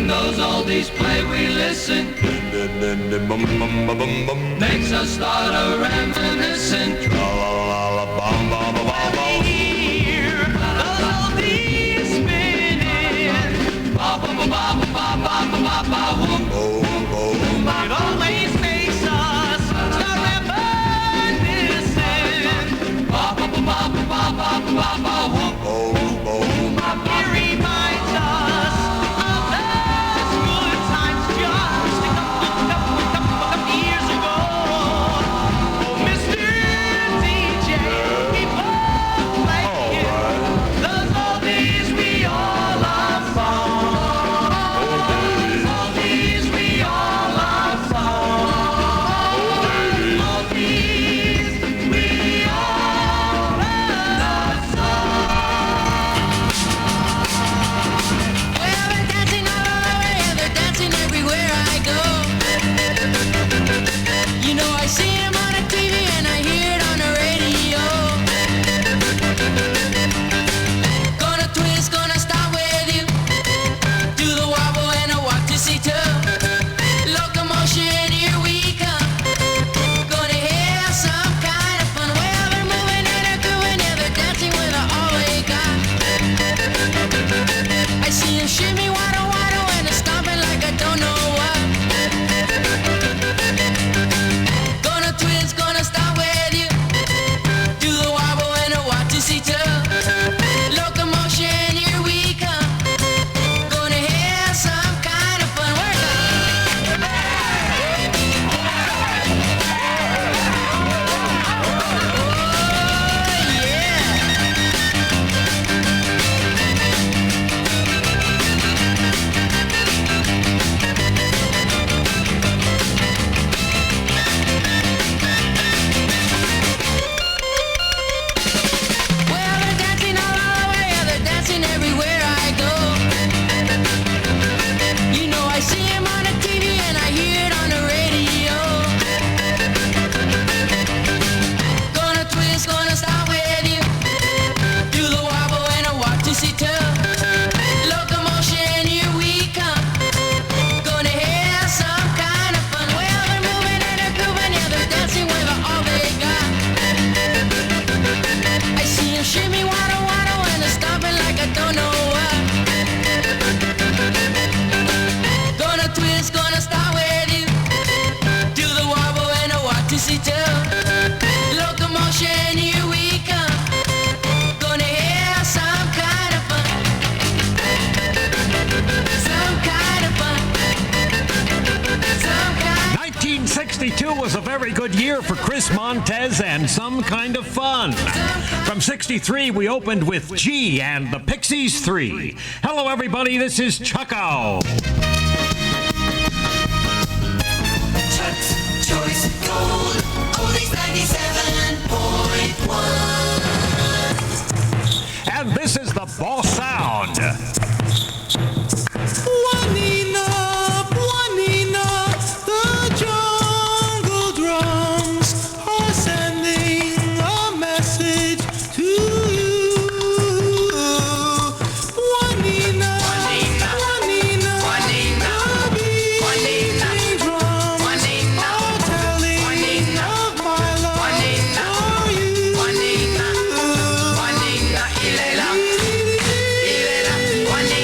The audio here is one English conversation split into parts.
those oldies play, we listen. Makes us start a reminiscent. Hear those oldies spinning. It always makes us start reminiscent. It reminds us of those good times just a couple years ago. Oh, Mr. DJ, keep on playing those oldies we all love song. Oldies we all love song. Oldies we all love song. Well, they're dancing all over, yeah, they're dancing everywhere I go. You know, I see them on the TV and I hear it on the radio. Gonna twist, gonna start with you. Do the wobble and a walk to see two. Locomotion, here we come. Gonna have some kind of fun. Well, they're moving and they're grooving, yeah, they're dancing with all they got. I see them shimmy, waddle, waddle, and they're stomping like I don't know what. Gonna twist, gonna start with you. Do the wobble and a walk to see two. Locomotion, here we come. Gonna have some kind of fun. Work on. Oh, yeah. Well, they're dancing all over, yeah, they're dancing everywhere I go. You know, I see them on the TV and I hear it on the radio. Gonna twist, gonna start with you. Do the wobble and a walk to see two. Locomotion, here we come. Gonna have some kind of fun. Well, they're moving and they're grooving, yeah, they're dancing with all they got. I see them shimmy, waddle, waddle, and they're stomping like I don't know what. Gonna twist, gonna start with you. Do the wobble and a walk to see two. Locomotion, here we come. Gonna have some kind of fun. Some kind of fun. Some kind. 1962 was a very good year for Chris Montez and Some Kind of Fun. From 63, we opened with G and the Pixies 3. Hello, everybody. This is Chucko. Chuck's Choice Gold, oldies 97.1. And this is the Boss Sound. Juanina, Juanina, the jungle drums are sending a message to you. Juanina, Juanina, Juanina, the beating drums are telling of my love for you. Juanina, Ilela, Ilela, Juanina.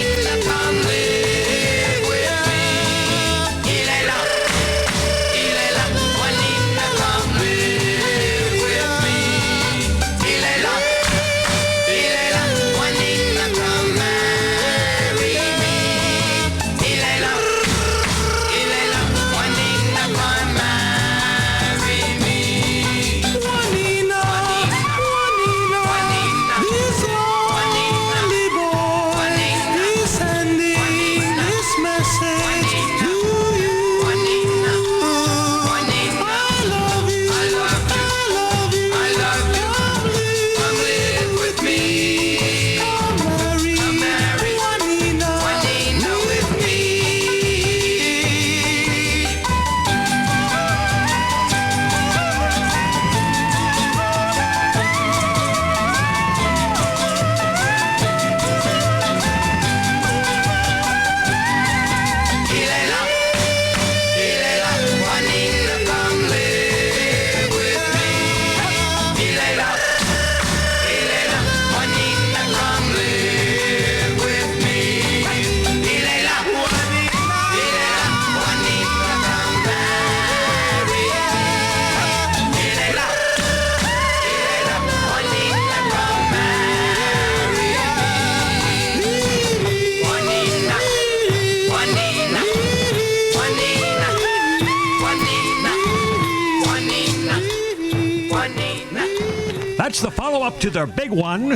That's the follow-up to their big one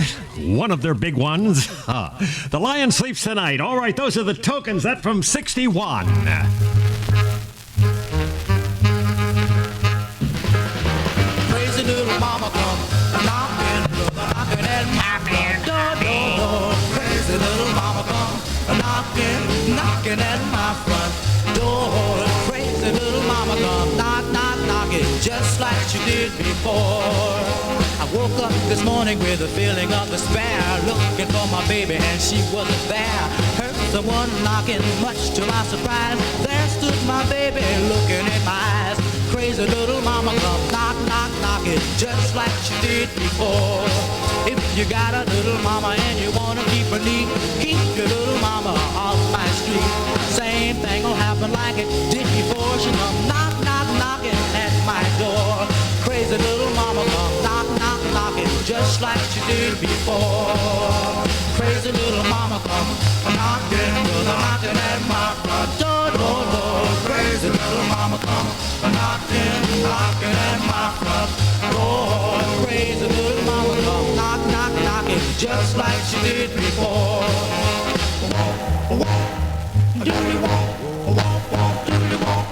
of their big ones. The Lion Sleeps Tonight. All right, those are the tokens. That from 61. Crazy little mama come knocking at my front door. Crazy little mama come knocking at my front door. Crazy little mama come knocking just like she did before. I woke up this morning with a feeling of despair, looking for my baby and she wasn't there. Heard someone knocking, much to my surprise. There stood my baby looking in my eyes. Crazy little mama come knocking just like she did before. If you got a little mama and you wanna keep her neat, keep your little mama off my street. Same thing will happen like it did before. She come knocking at my door. Crazy little mama come knocking just like she did before. Crazy little mama come knocking at my front door. Crazy little mama come knocking at my front door. Crazy little mama come knocking just like she did before. Do you walk? Do you walk?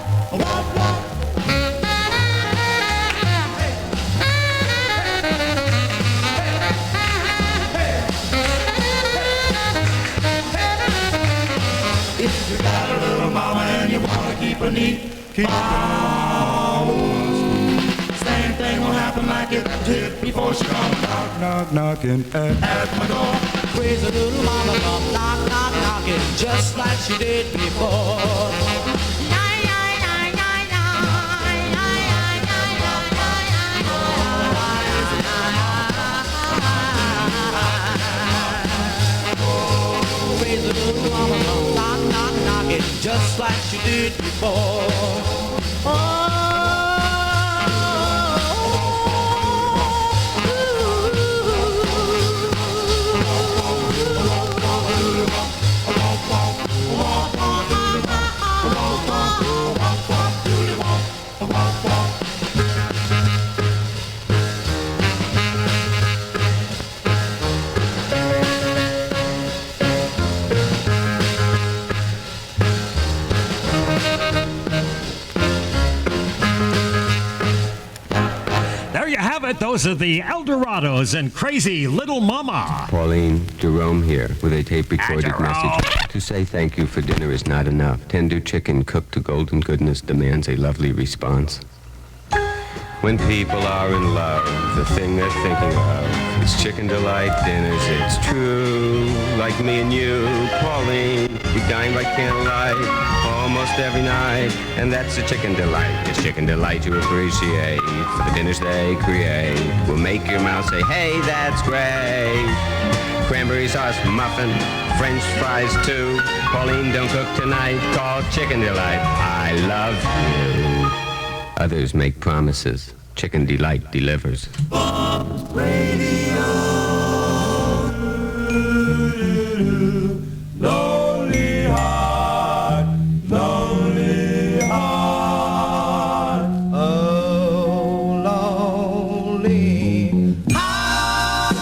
If you got a little mama and you wanna keep her neat, keep her same thing will happen like it did before she come knocking at my door. Crazy little mama come knocking just like she did before. Crazy little mama come knocking just like she did before. There you have it. Those are the Eldorados and Crazy Little Mama. Pauline, Jerome here with a tape-recorded Jerome. message. To say thank you for dinner is not enough. Tender chicken cooked to golden goodness demands a lovely response. When people are in love, the thing they're thinking of is chicken delight dinners. It's true, like me and you, Pauline. We dine by candlelight almost every night, and that's a chicken delight. It's chicken delight you appreciate for the dinners they create. Will make your mouth say, hey, that's great. Cranberry sauce muffin, French fries too. Pauline, don't cook tonight, call chicken delight. I love you. Others make promises. Chicken delight delivers. Lonely heart, lonely heart. Oh, lonely heart. I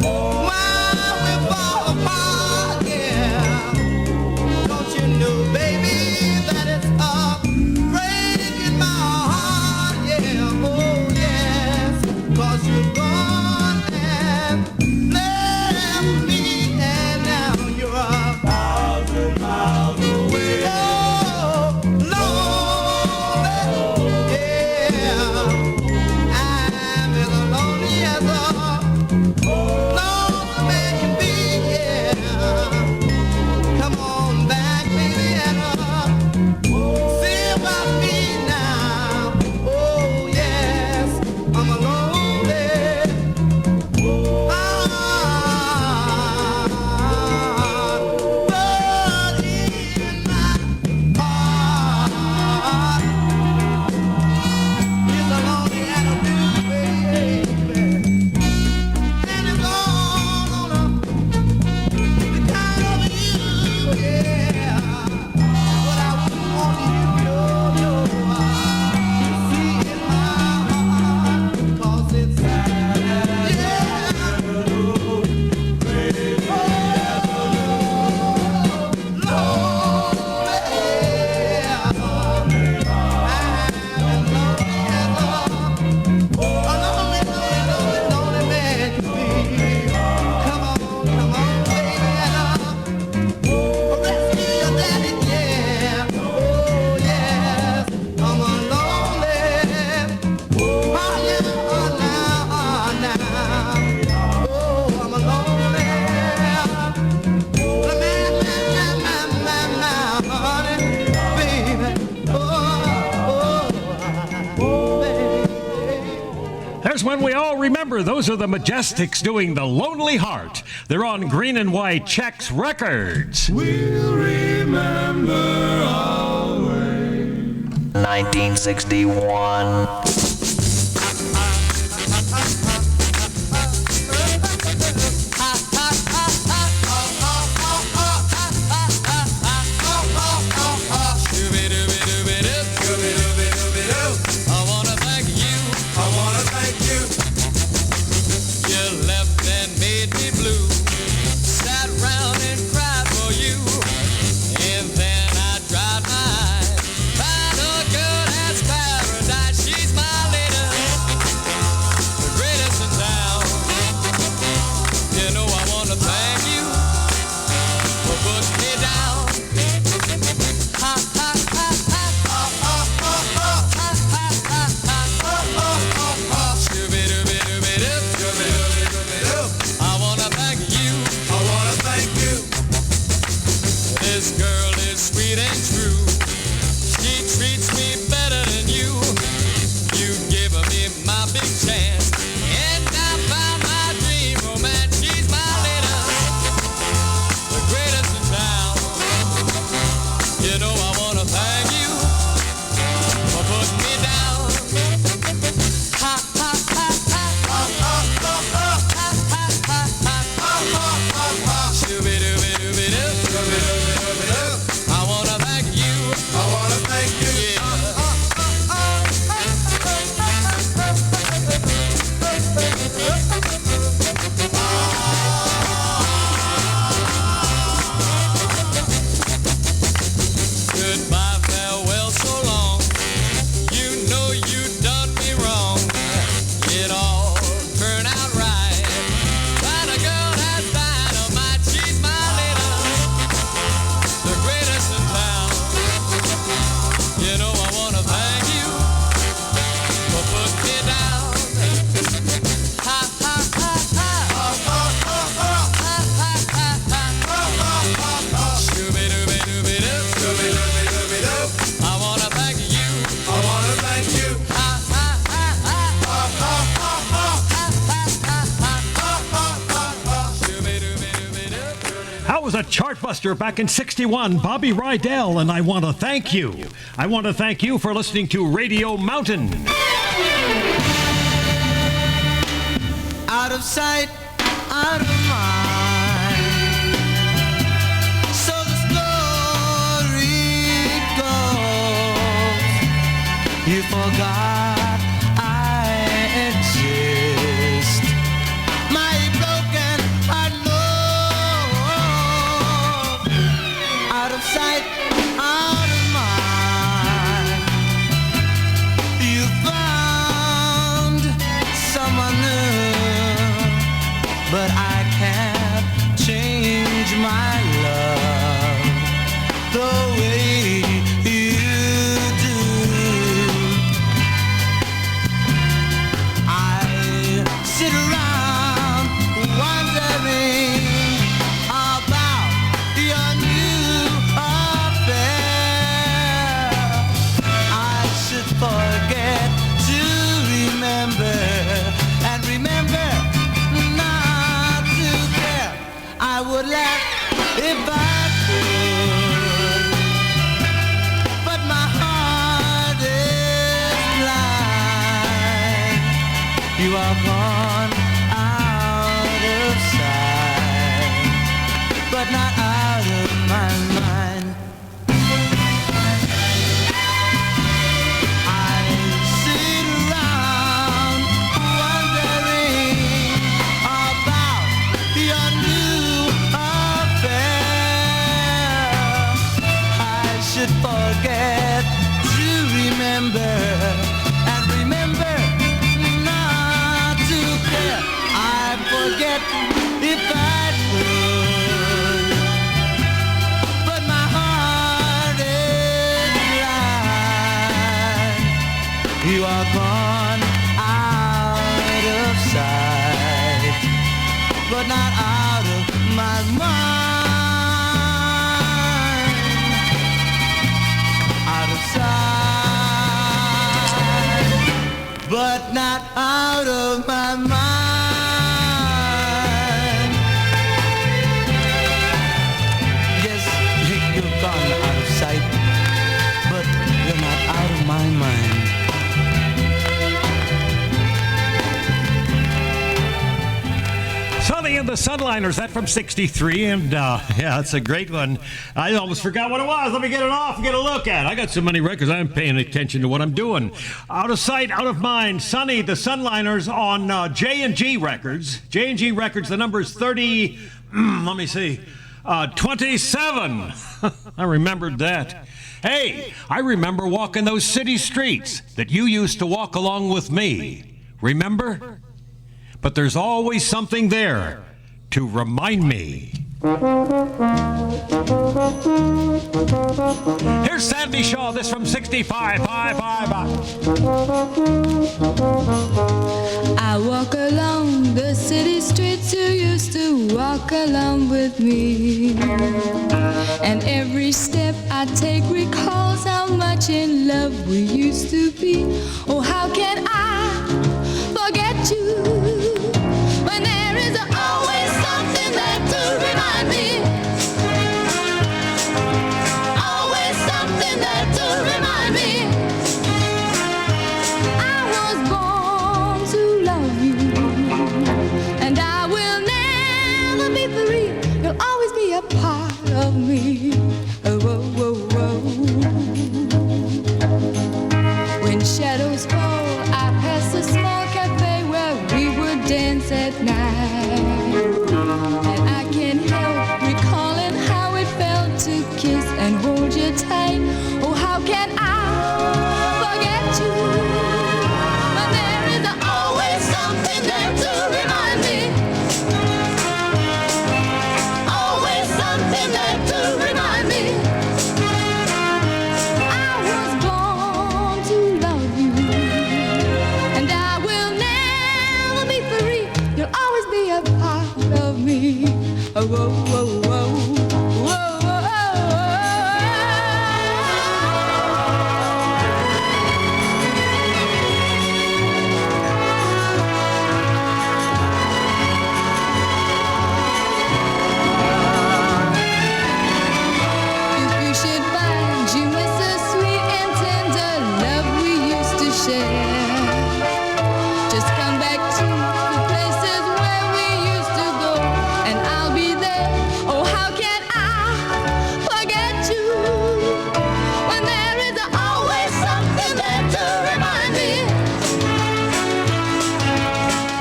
wonder why we fall apart, yeah. Don't you know, baby, that it's a great There's one we all remember. Those are the Majestics doing The Lonely Heart. They're on Green and White Chex Records. We'll remember always. 1961. Was a chartbuster back in '61, Bobby Rydell, and I want to thank you. I want to thank you for listening to Radio Mountain. Out of sight, out of mind. So the story goes. You forgot I exist. My broken heart out of sight, out of mind. You found someone new, but I can't change my love the way you do. I sit around wondering about your new affair. I should forget to remember and remember not to care. I would laugh if I could, but my heart is blind. You are gone out of sight, but not out of my mind. I sit around wondering about your new affair. I should forget to remember and remember not to care. I forget if I could, but my heart is blind. You are gone out of sight, but not out of my mind. Out of sight, but not out of of my mind. Yes, you're gone out of sight, but you're not out of my mind. Sonny and the Sunliners, that from 63, and yeah, it's a great one. I almost forgot what it was. Let me get it off and get a look at it. I got so many records, I'm paying attention to what I'm doing. Out of sight, out of mind, Sonny, the Sunliners on J&G Records. J&G Records, the number is 30, let me see, 27. I remembered that. Hey, I remember walking those city streets that you used to walk along with me. Remember? But there's always something there to remind me. Here's Sandy Shaw, this from 65. Bye, bye, bye. I walk along the city streets you used to walk along with me. And every step I take recalls how much in love we used to be. Oh, how can I forget you? When there is always something there to remind me. Always something there to remind me. I was born to love you, and I will never be free. You'll always be a part of me. Oh, oh, oh, oh. When shadows fall, I pass a small cafe where we would dance at night, and I can't help recalling how it felt to kiss and hold you tight. Oh, how can I forget you when there is always something there to remind me. Always something there to remind me. I was born to love you, and I will never be free. You'll always be a part of me. Oh, oh, oh, oh, oh, oh, oh. If you should find you miss the sweet and tender love we used to share, just come back to the places where we used to go, and I'll be there. Oh, how can I forget you when there is always something there to remind me.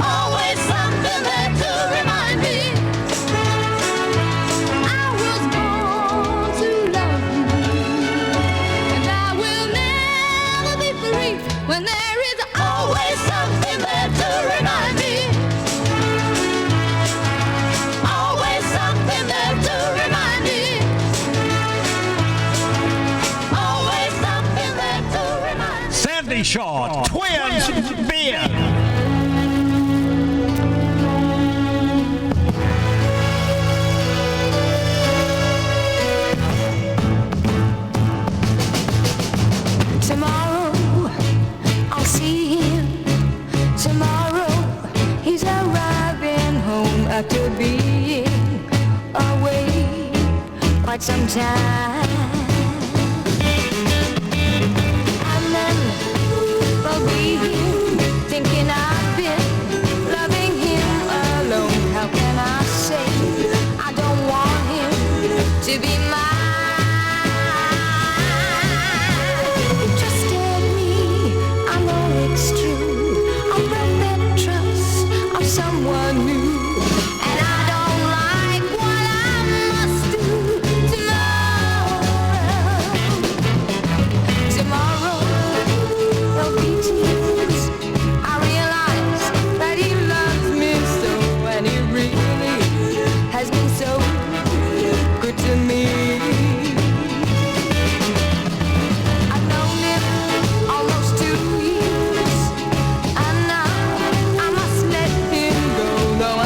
Always something there to remind me. I was born to love you, and I will never be free when there is always something there to remind me. Always something there to remind me. Always something there to remind me. Sandy Shaw, Twins, beer. Tomorrow I'll see him. Tomorrow he's arriving home after being away quite some time. And then I'll be here thinking I've been loving him alone. How can I say I don't want him to be mine? Trust in me, I know it's true. I'll break that trust of someone new, and I don't like what I must do tomorrow. Tomorrow there'll be tears. I realize that he loves me so, and he really has been so good to me. I've known him almost 2 years, and now I must let him go. Though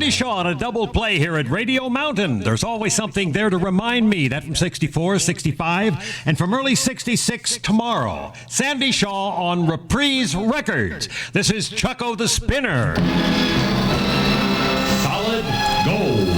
Sandy Shaw on a double play here at Radio Mountain. There's always something there to remind me. That from 64, 65, and from early 66 tomorrow. Sandy Shaw on Reprise Records. This is Chucko the Spinner. Solid Gold.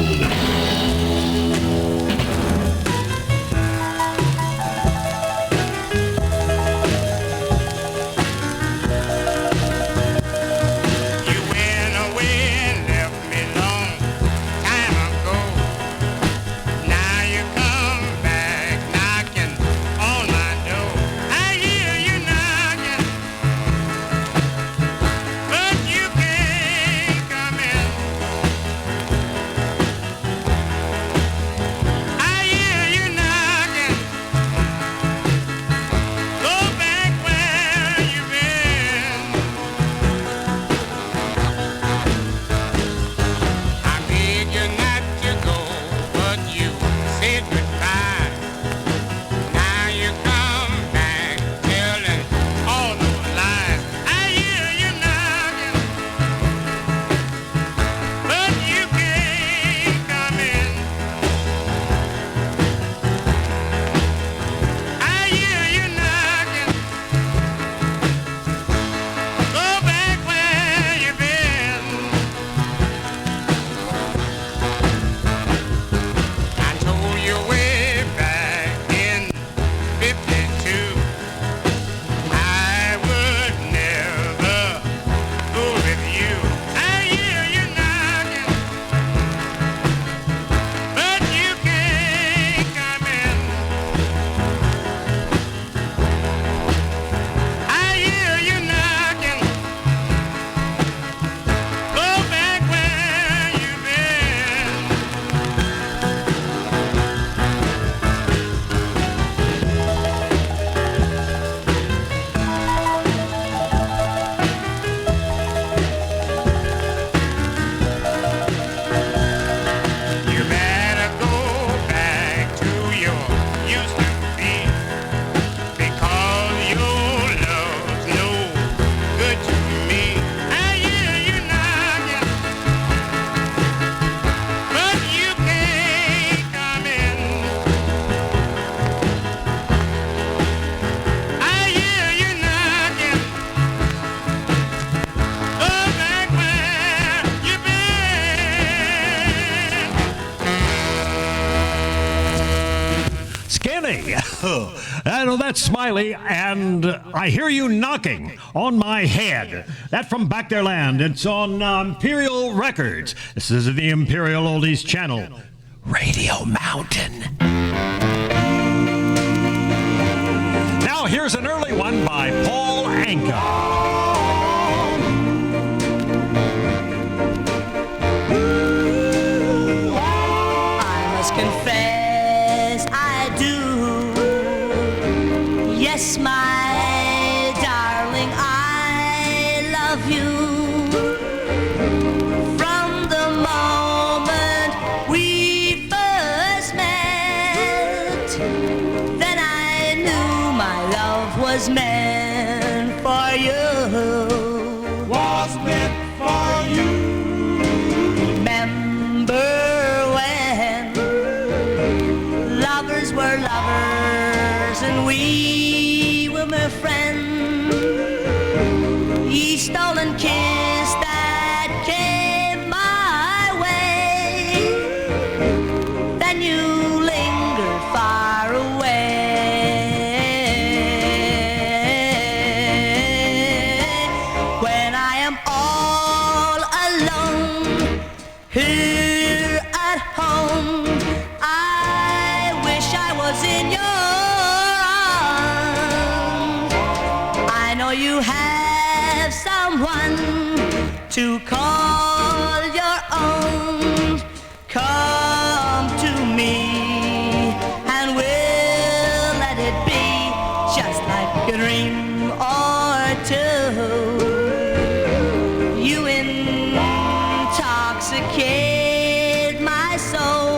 I know that's Smiley, and I hear you knocking on my head. That from Back Their Land. It's on Imperial Records. This is the Imperial Oldies channel, Radio Mountain. Now here's an early one by Paul Anka. Confess I do. Yes, my darling, I love you. From the moment we first met, then I knew my love was meant for you. Was meant for you. Remember were lovers and we were mere friends. Each stolen kiss that came my way, then you lingered far away. When I am all alone here at home, in your arms, I know you have someone to call your own. Come to me and we'll let it be just like a dream or two. You intoxicate my soul.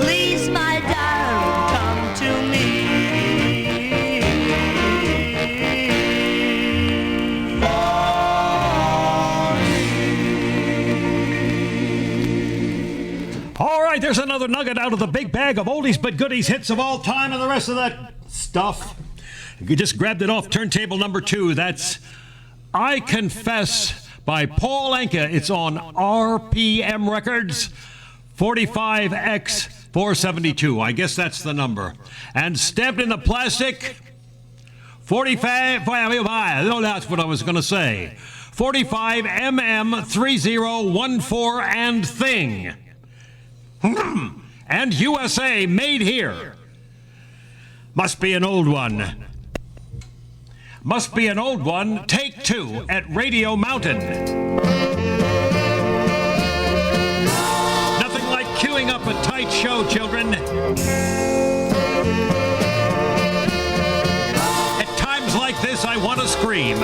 Please, my darling, come to another nugget out of the big bag of oldies but goodies, hits of all time, and the rest of that stuff. You just grabbed it off turntable number 2. That's I Confess by Paul Anka. It's on RPM Records, 45X 472. I guess that's the number. And stamped in the plastic, 45, no, that's what I was going to say. 45 MM3014 and Thing. And USA, made here. Must be an old one. Must be an old one. Take 2 at Radio Mountain. Nothing like queuing up a tight show, children. At times like this, I want to scream.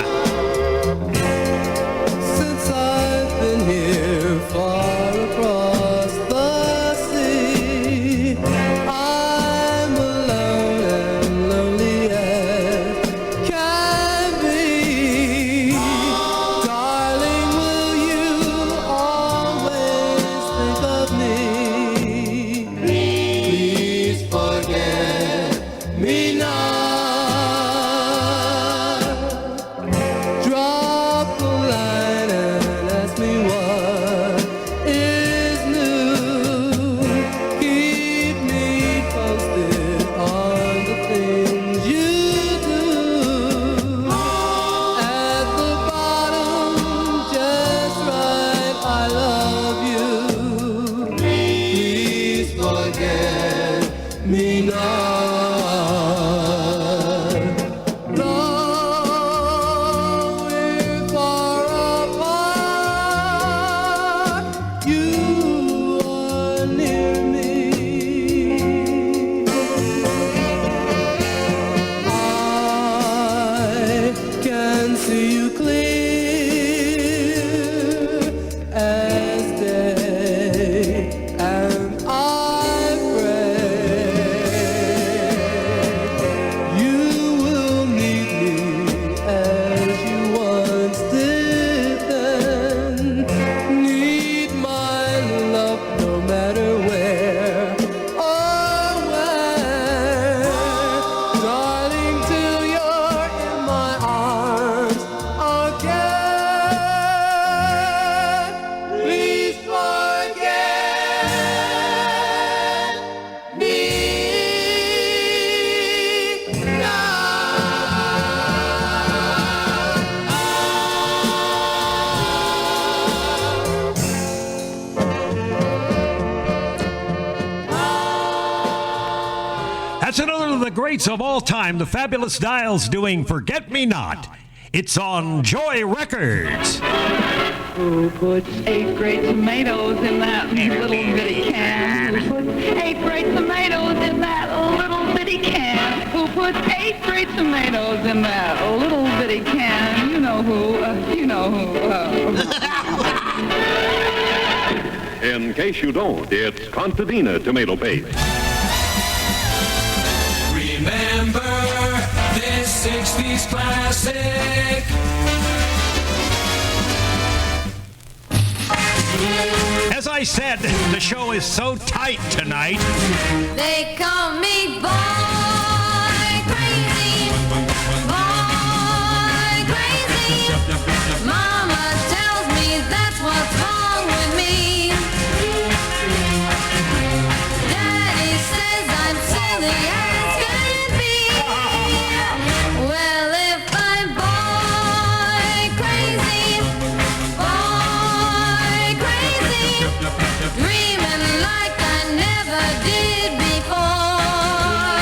Since I've been here far across the sea, I'm alone and lonely as can be. Darling, will you always think of me? Please forget me not. Drop a line and ask me what is new. Keep me posted on the things you do. At the bottom, just right, I love you. Please forget me not. Though we're far apart, you are near me. I can see you clear as day, and I pray you will meet me as you once did then. Need my love no matter where or when. Darling, till you're in my arms again. Please forget me That's another of the greats of all time, the Fabulous Dials doing Forget Me Not. It's on Joy Records. Who puts 8 great tomatoes in that little bitty can? Who puts 8 great tomatoes in that little bitty can? Who puts 8 great tomatoes in that little bitty can? You know who, you know who. In case you don't, it's Contadina tomato paste. Remember this 60s classic. As I said, the show is so tight tonight. They call me boy crazy, boy crazy. Mama tells me that's what's wrong with me. Daddy says I'm silly as can be. Well, if I'm boy crazy, dreaming like I never did before.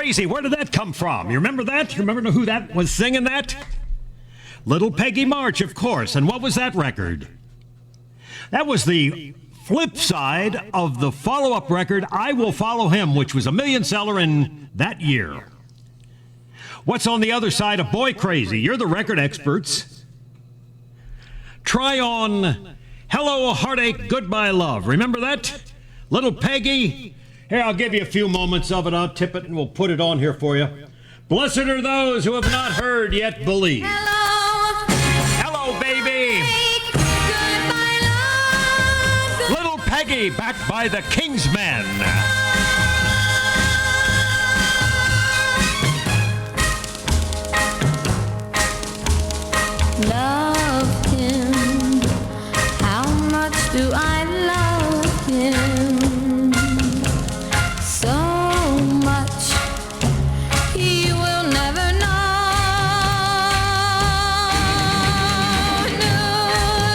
Crazy, where did that come from? You remember that? You remember who that was singing that? Little Peggy March, of course. And what was that record? That was the flip side of the follow-up record, I Will Follow Him, which was a million seller in that year. What's on the other side of Boy Crazy? You're the record experts. Try on Hello Heartache, Goodbye Love. Remember that? Little Peggy. Here, I'll give you a few moments of it. I'll tip it and we'll put it on here for you. Blessed are those who have not heard yet believe. Hello, Hello, baby. goodbye, love. Little Peggy, backed by the Kingsmen. Love him. How much do I love him? So much he will never know. New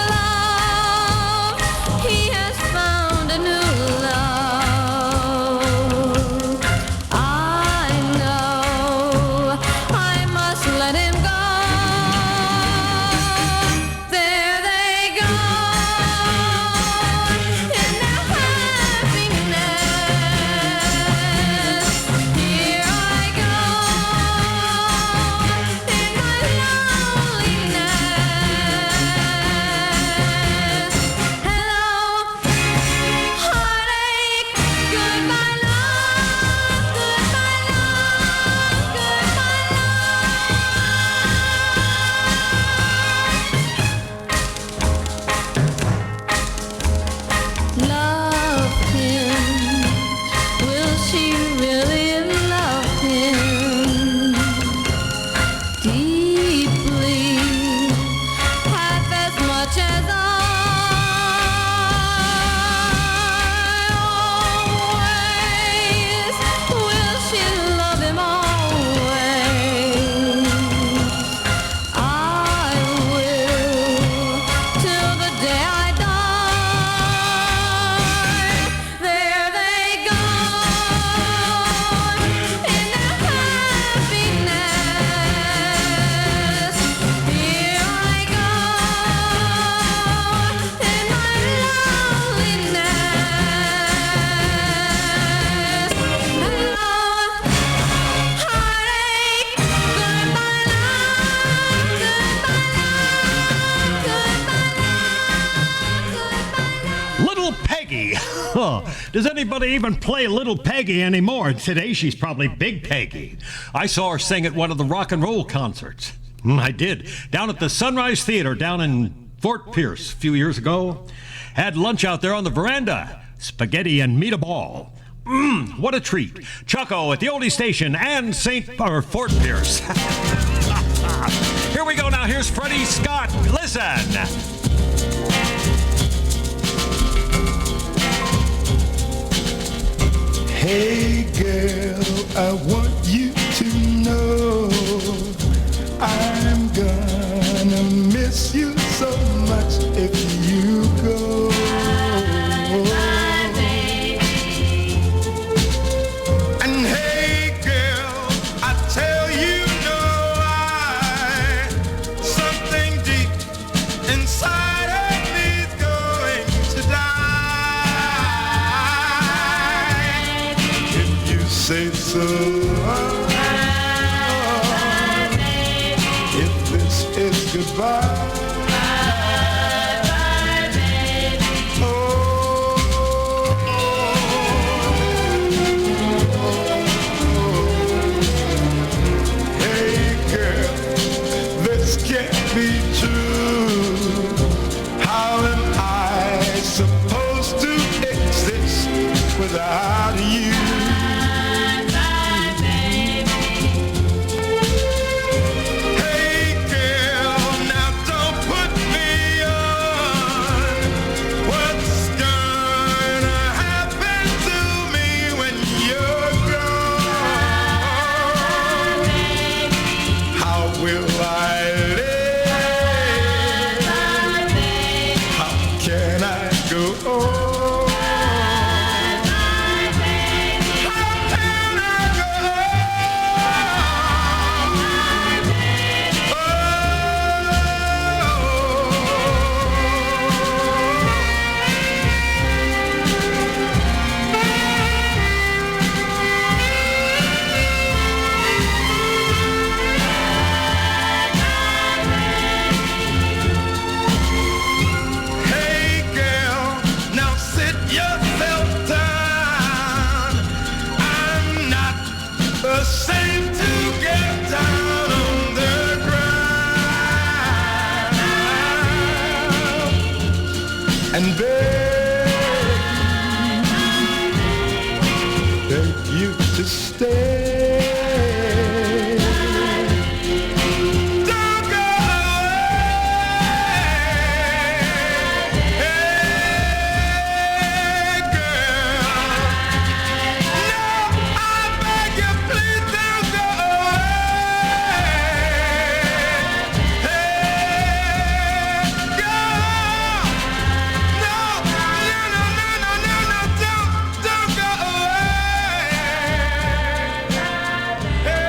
love, he has found a new love. I know I must let him go. There they go in their happiness. Here I go in my loneliness. Hello, heartache, goodbye love, goodbye love, goodbye love. Love him. Will she really love him deeply, half as much as I? Always will she love him always? I will till the day I die. There they go in their happiness. Here I go in my loneliness. Hello, heartache, goodbye love, goodbye love, goodbye love, goodbye love. Little Peggy. Huh. Does anybody even play Little Peggy anymore? Today she's probably Big Peggy. I saw her sing at one of the rock and roll concerts. I did. Down at the Sunrise Theater down in Fort Pierce a few years ago. Had lunch out there on the veranda. Spaghetti and meatball. What a treat. Chucko at the oldie station and Fort Pierce. Here we go now. Here's Freddie Scott. Listen. Hey girl, I want you to know I'm gonna miss you so much if you go. And hey girl, I tell you no lie, something deep inside of me's going to die. If you say so, if this is goodbye. Hey girl, this can't be true. How am I supposed to exist without you? Hey girl, now don't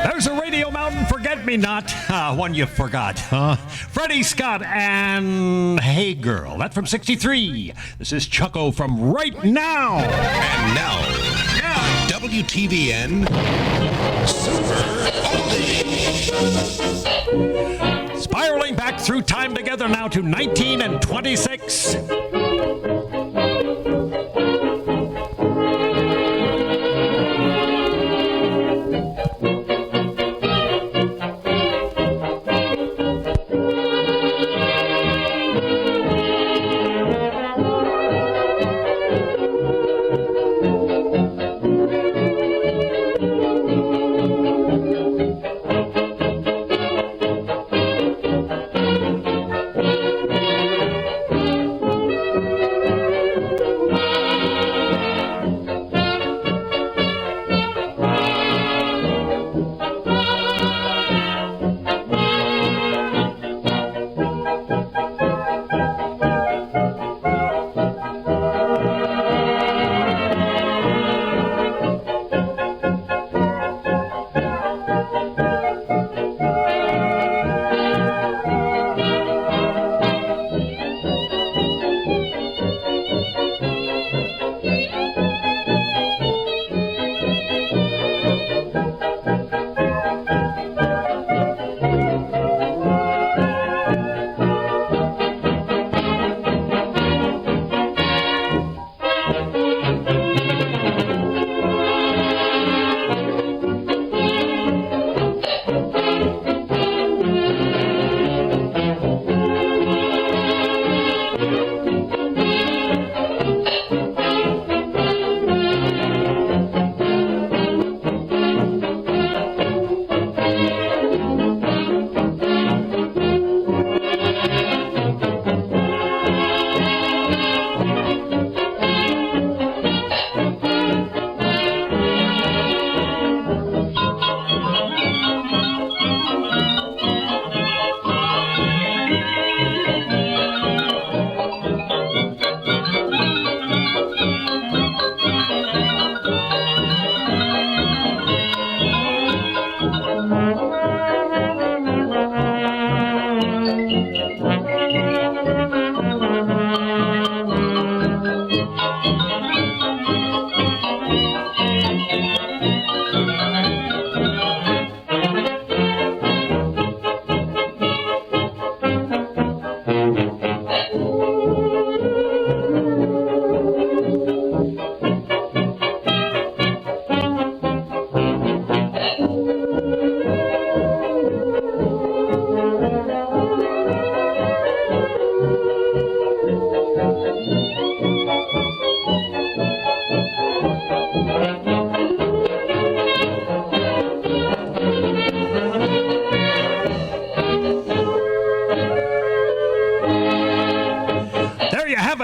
There's a Radio Mountain Forget-Me-Not, one you forgot, huh? Freddie Scott and Hey Girl. That from 63. This is Chucko from Right Now. And now, WTVN Super Oldies. Spiraling back through time together now to 19 and 26.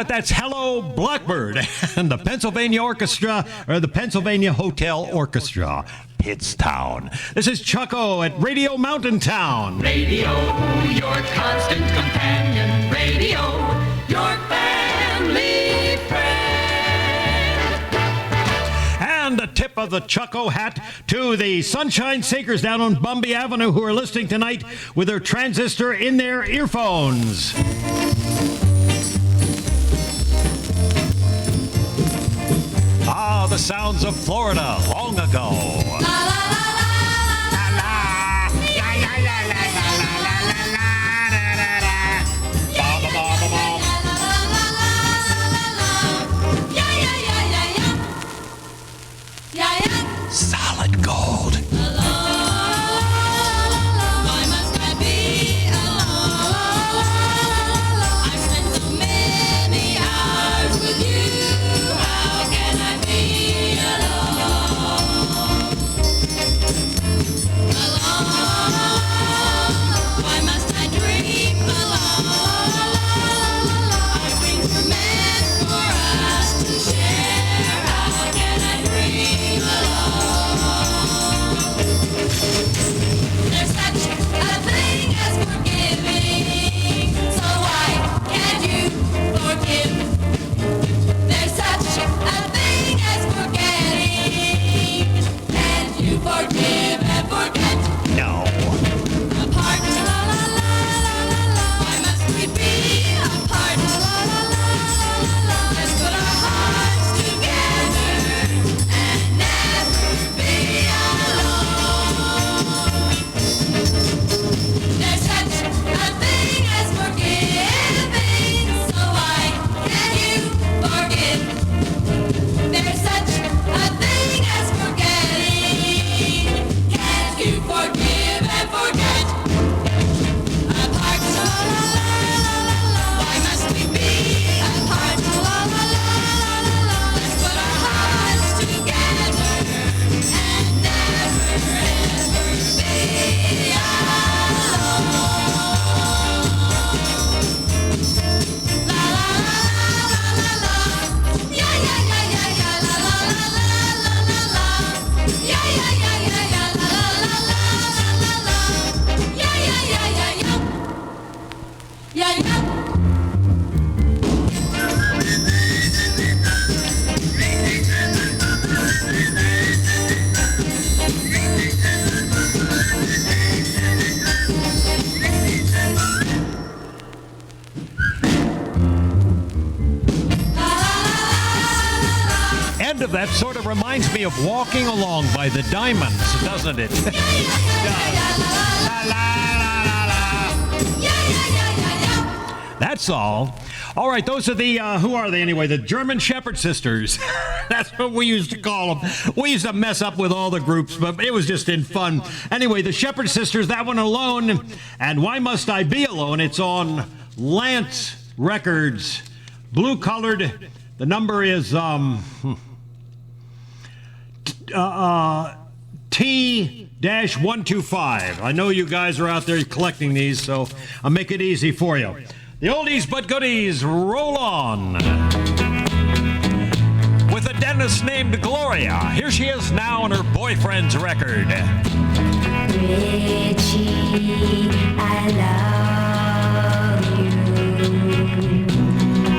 That's Hello Blackbird and the Pennsylvania Orchestra, or the Pennsylvania Hotel Orchestra, Pittstown. This is Chucko at Radio Mountain Town. Radio, your constant companion. Radio, your family friend. And a tip of the Chucko hat to the Sunshine Sakers down on Bumby Avenue who are listening tonight with their transistor in their earphones. Ah, the sounds of Florida long ago. Solid gold. Why must I be alone? I spent so many hours with you. How can I be alone? of that sort of reminds me of Walking Along by the Diamonds, doesn't it? That's all. All right, those are the, who are they anyway? The German Shepherd Sisters. That's what we used to call them. We used to mess up with all the groups, but it was just in fun. Anyway, the Shepherd Sisters, that one Alone. And Why Must I Be Alone? It's on Lance Records. Blue colored. The number is T-125. I know you guys are out there collecting these, so I'll make it easy for you. The oldies but goodies roll on. With a dentist named Gloria. Here she is now on her boyfriend's record. Richie, I love you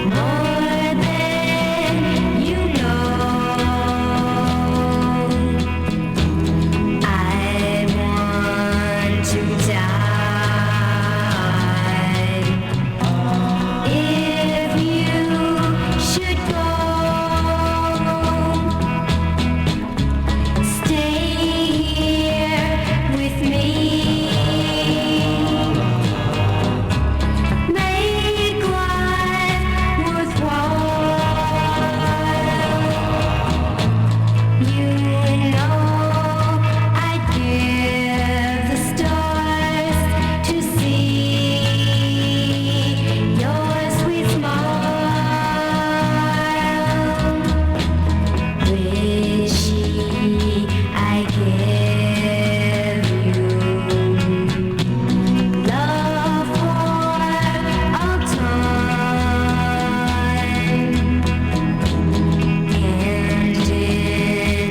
more than you know. I want to die if you should go. Stay here with me. Make life worthwhile. You know I'd give the stars to see your sweet smile. Wishy, I give you love for all time, and in return,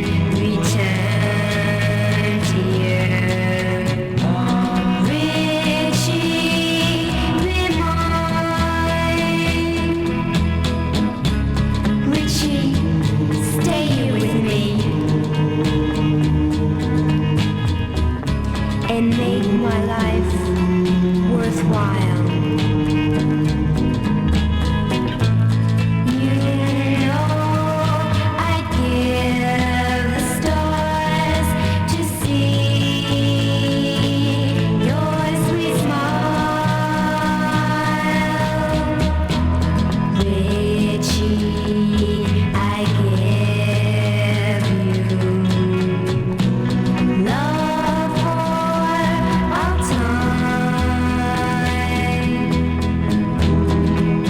dear Richie, be mine. Richie, stay here with me and make my life worthwhile. You know I'd give the stars to see your sweet smile. Richie, I give you love for all time,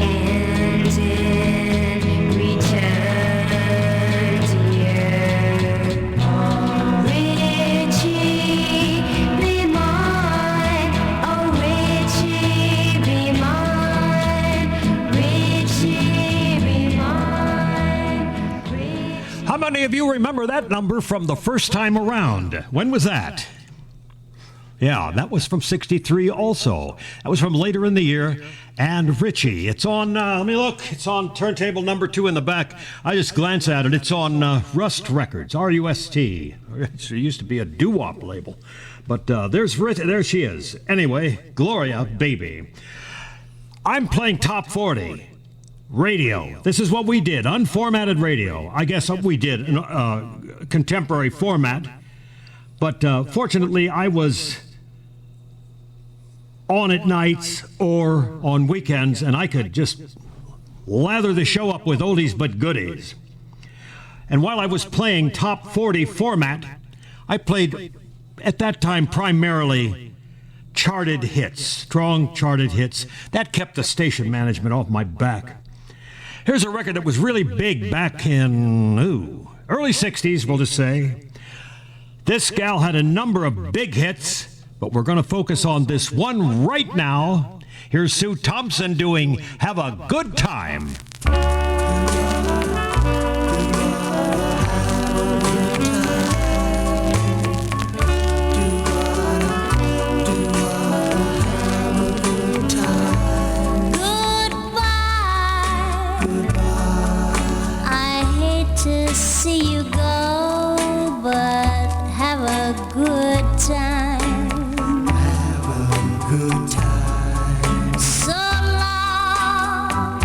and in return, dear Richie, be mine. Oh, Richie, be mine. Richie, be mine. How many of you remember that number from the first time around? When was that? Yeah, that was from 63 also. That was from later in the year. And Richie, it's on, let me look, it's on turntable number 2 in the back. I just glanced at it. It's on Rust Records, R-U-S-T. It used to be a Doo Wop label. But there she is. Anyway, Gloria, baby. I'm playing Top 40. Radio. This is what we did, unformatted radio. I guess we did contemporary format. But fortunately, I was on at nights or on weekends, and I could just lather the show up with oldies but goodies. And while I was playing Top 40 format, I played, at that time, primarily charted hits, strong charted hits. That kept the station management off my back. Here's a record that was really big back in, early 60s, we'll just say. This gal had a number of big hits, but we're going to focus on this one right now. Here's Sue Thompson doing Have a Good Time. I hate to see you go, but have a good time. Have a good time. So long.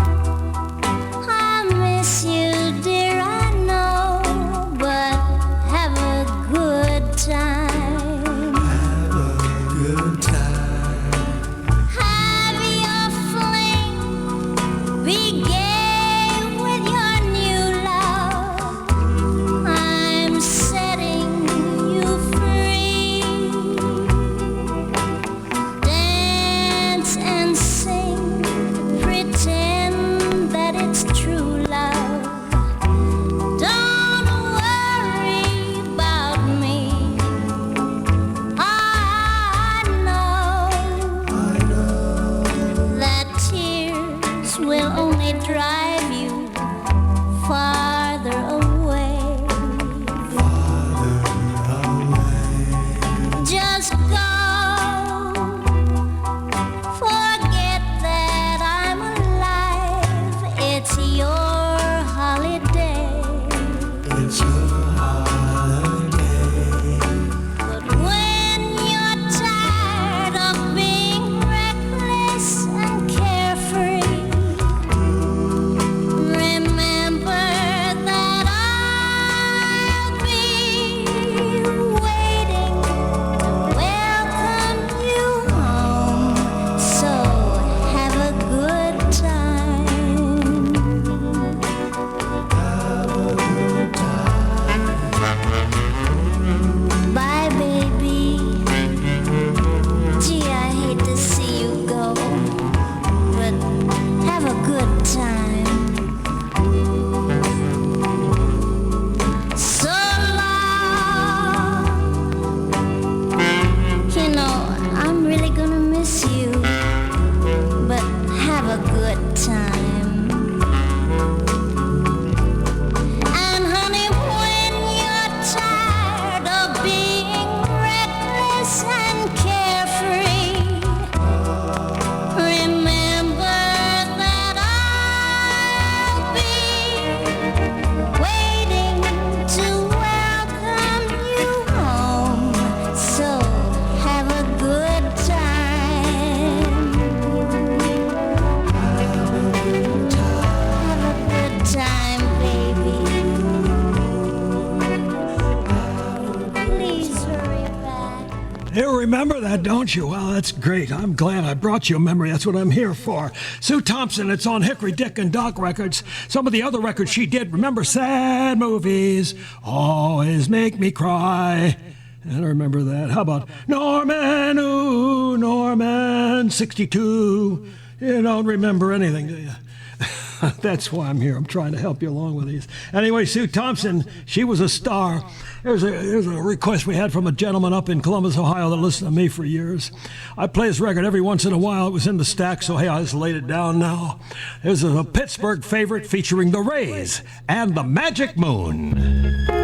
remember that, don't you? Well, that's great. I'm glad I brought you a memory. That's what I'm here for. Sue Thompson, it's on Hickory Dick and Doc Records. Some of the other records she did, remember Sad Movies, Always Make Me Cry. I don't remember that. How about Norman, ooh, Norman, 62. You don't remember anything, do you? That's why I'm here. I'm trying to help you along with these. Anyway, Sue Thompson, she was a star. Here's a request we had from a gentleman up in Columbus, Ohio that listened to me for years. I play his record every once in a while. It was in the stack, so hey, I just laid it down now. Here's a Pittsburgh favorite featuring the Rays and the Magic Moon.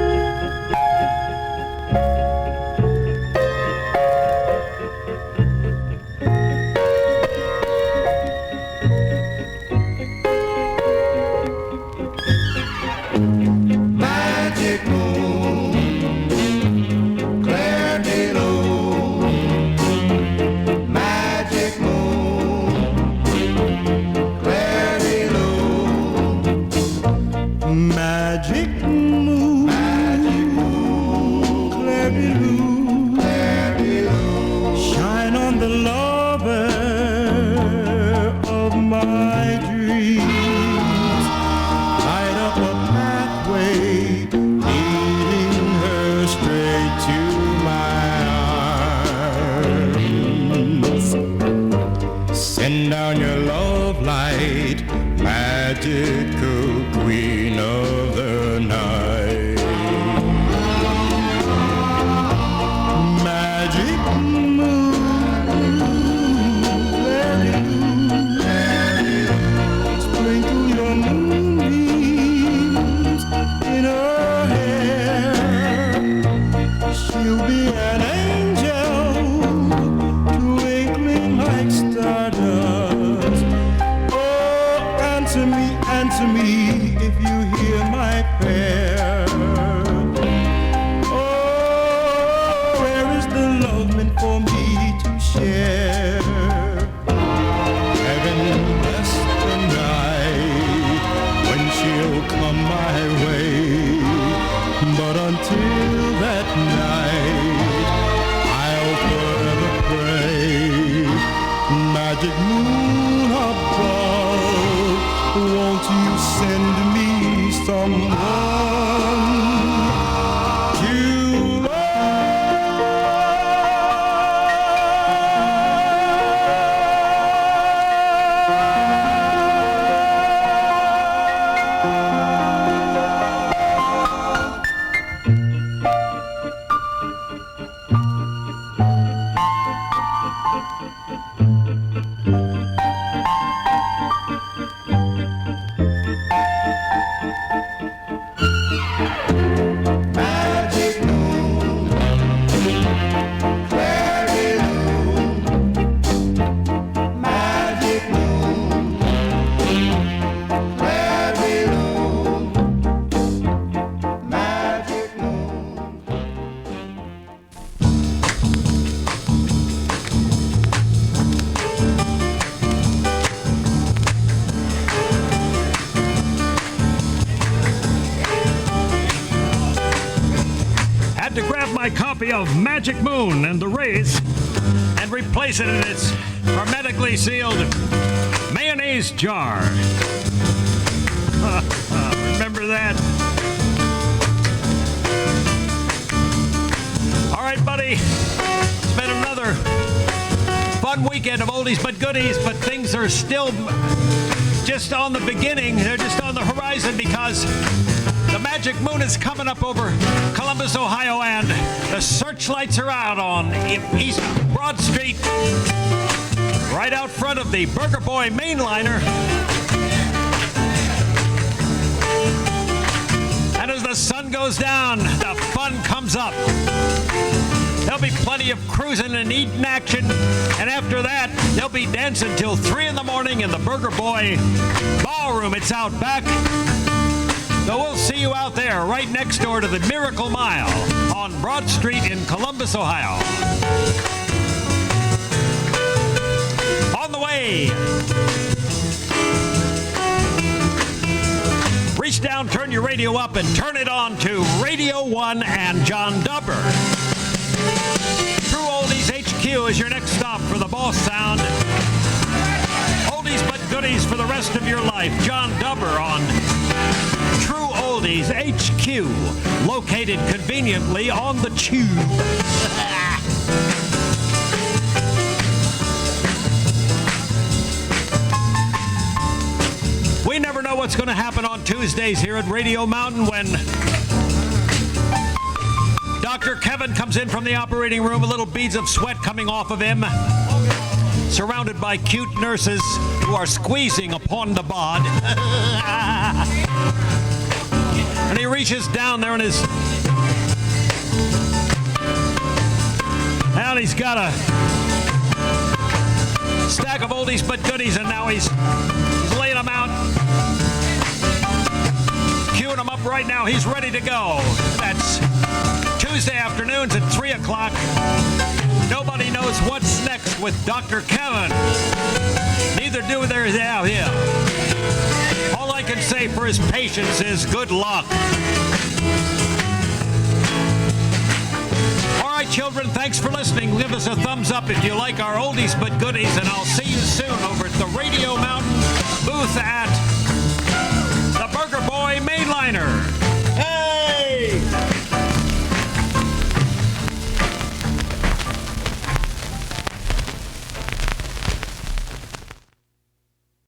Of Magic Moon and the Rays and replace it in its hermetically sealed mayonnaise jar. Remember that? All right, buddy. It's been another fun weekend of oldies but goodies, but things are still just on the beginning. They're just on the horizon because the Magic Moon is coming up over Columbus, Ohio, and the searchlights are out on East Broad Street, right out front of the Burger Boy mainliner. And as the sun goes down, the fun comes up. There'll be plenty of cruising and eating action, and after that, they'll be dancing till 3 in the morning in the Burger Boy ballroom. It's out back. So we'll see you out there, right next door to the Miracle Mile on Broad Street in Columbus, Ohio. On the way. Reach down, turn your radio up, and turn it on to Radio 1 and John Dubber. True Oldies HQ. is your next stop for the Boss Sound. Oldies but goodies for the rest of your life. John Dubber on True Oldies HQ, located conveniently on the tube. We never know what's going to happen on Tuesdays here at Radio Mountain when Dr. Kevin comes in from the operating room, a little beads of sweat coming off of him, surrounded by cute nurses who are squeezing upon the bod. And he reaches down there and he's got a stack of oldies but goodies, and now he's laying them out, queuing them up right now. He's ready to go. That's Tuesday afternoons at 3 o'clock. Nobody knows what's next with Dr. Kevin. Neither do there. Yeah. All I can say for his patience is good luck. All right, children, thanks for listening. Give us a thumbs up if you like our oldies but goodies, and I'll see you soon over at the Radio Mountain booth at the Burger Boy Mainliner.